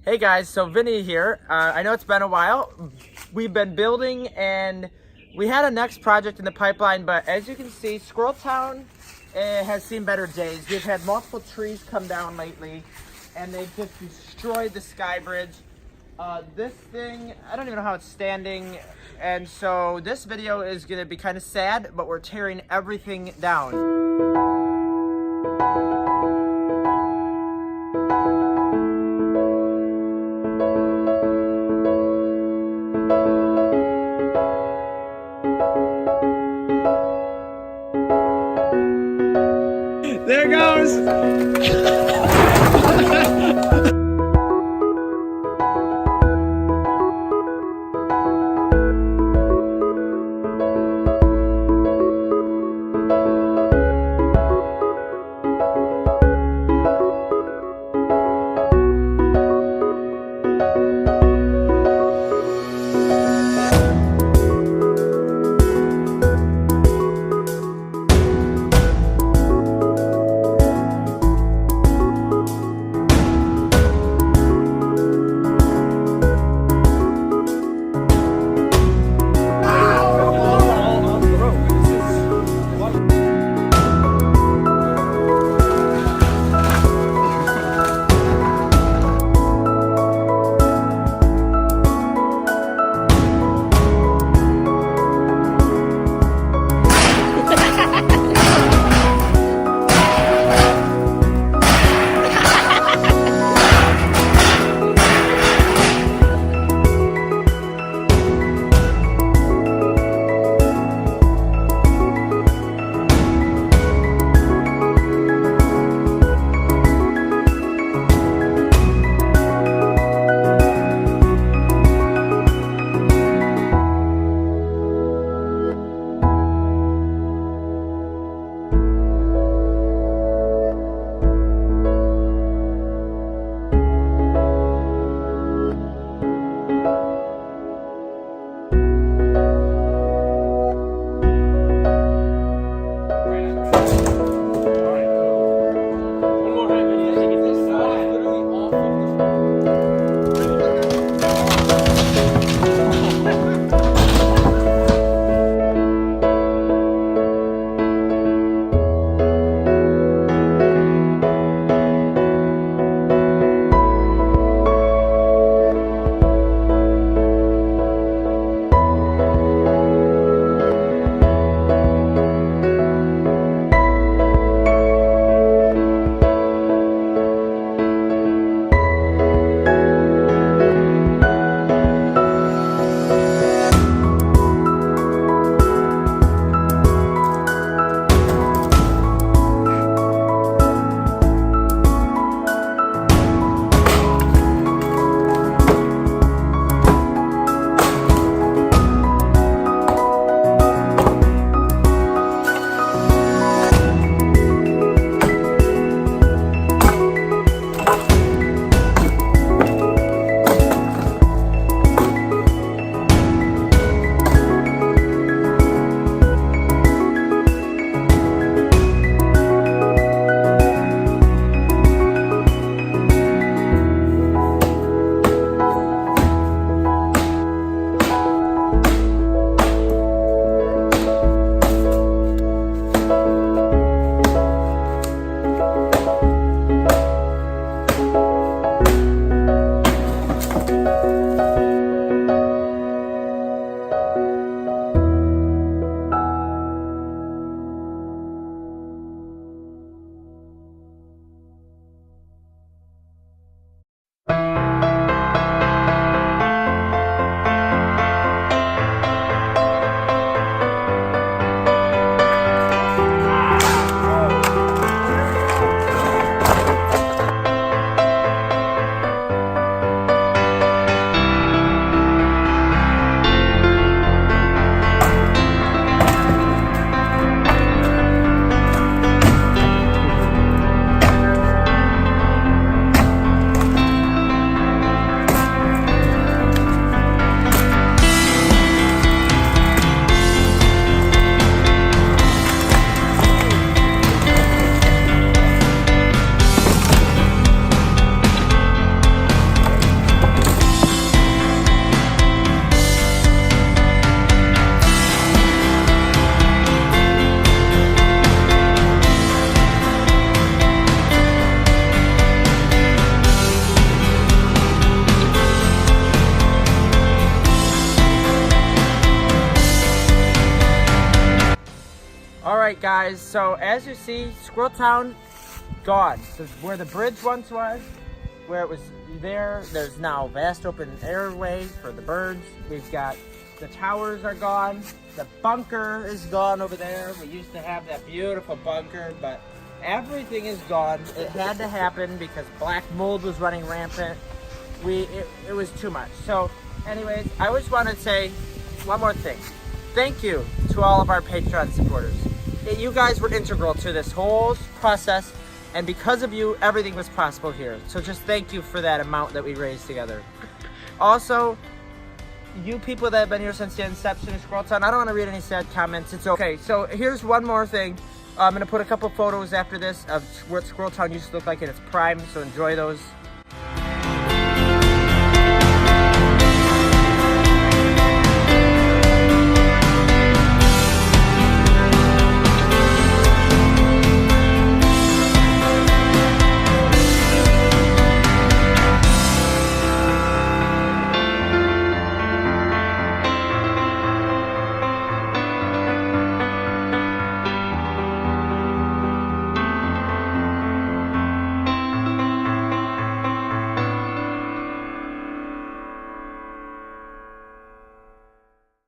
Hey guys, so Vinny here. I know it's been a while. We've been building and we had a next project in the pipeline, but as you can see, Squirrel Town has seen better days. We've had multiple trees come down lately and they've just destroyed the sky bridge. This thing, I don't even know how it's standing. And so this video is gonna be kind of sad, but we're tearing everything down. There goes! right, guys, so as you see, Squirrel Town, gone. So where the bridge once was, where it was there's now vast open airway for the birds. We've got, the towers are gone. The bunker is gone over there. We used to have that beautiful bunker, but everything is gone. It had to happen because black mold was running rampant. It was too much. So anyways, I just want to say one more thing. Thank you to all of our Patreon supporters. You guys were integral to this whole process, and because of you, everything was possible here. So just thank you for that amount that we raised together. Also, you people that have been here since the inception of Squirrel Town, I don't want to read any sad comments. It's okay. So here's one more thing. I'm going to put a couple photos after this of what Squirrel Town used to look like in its prime, so enjoy those.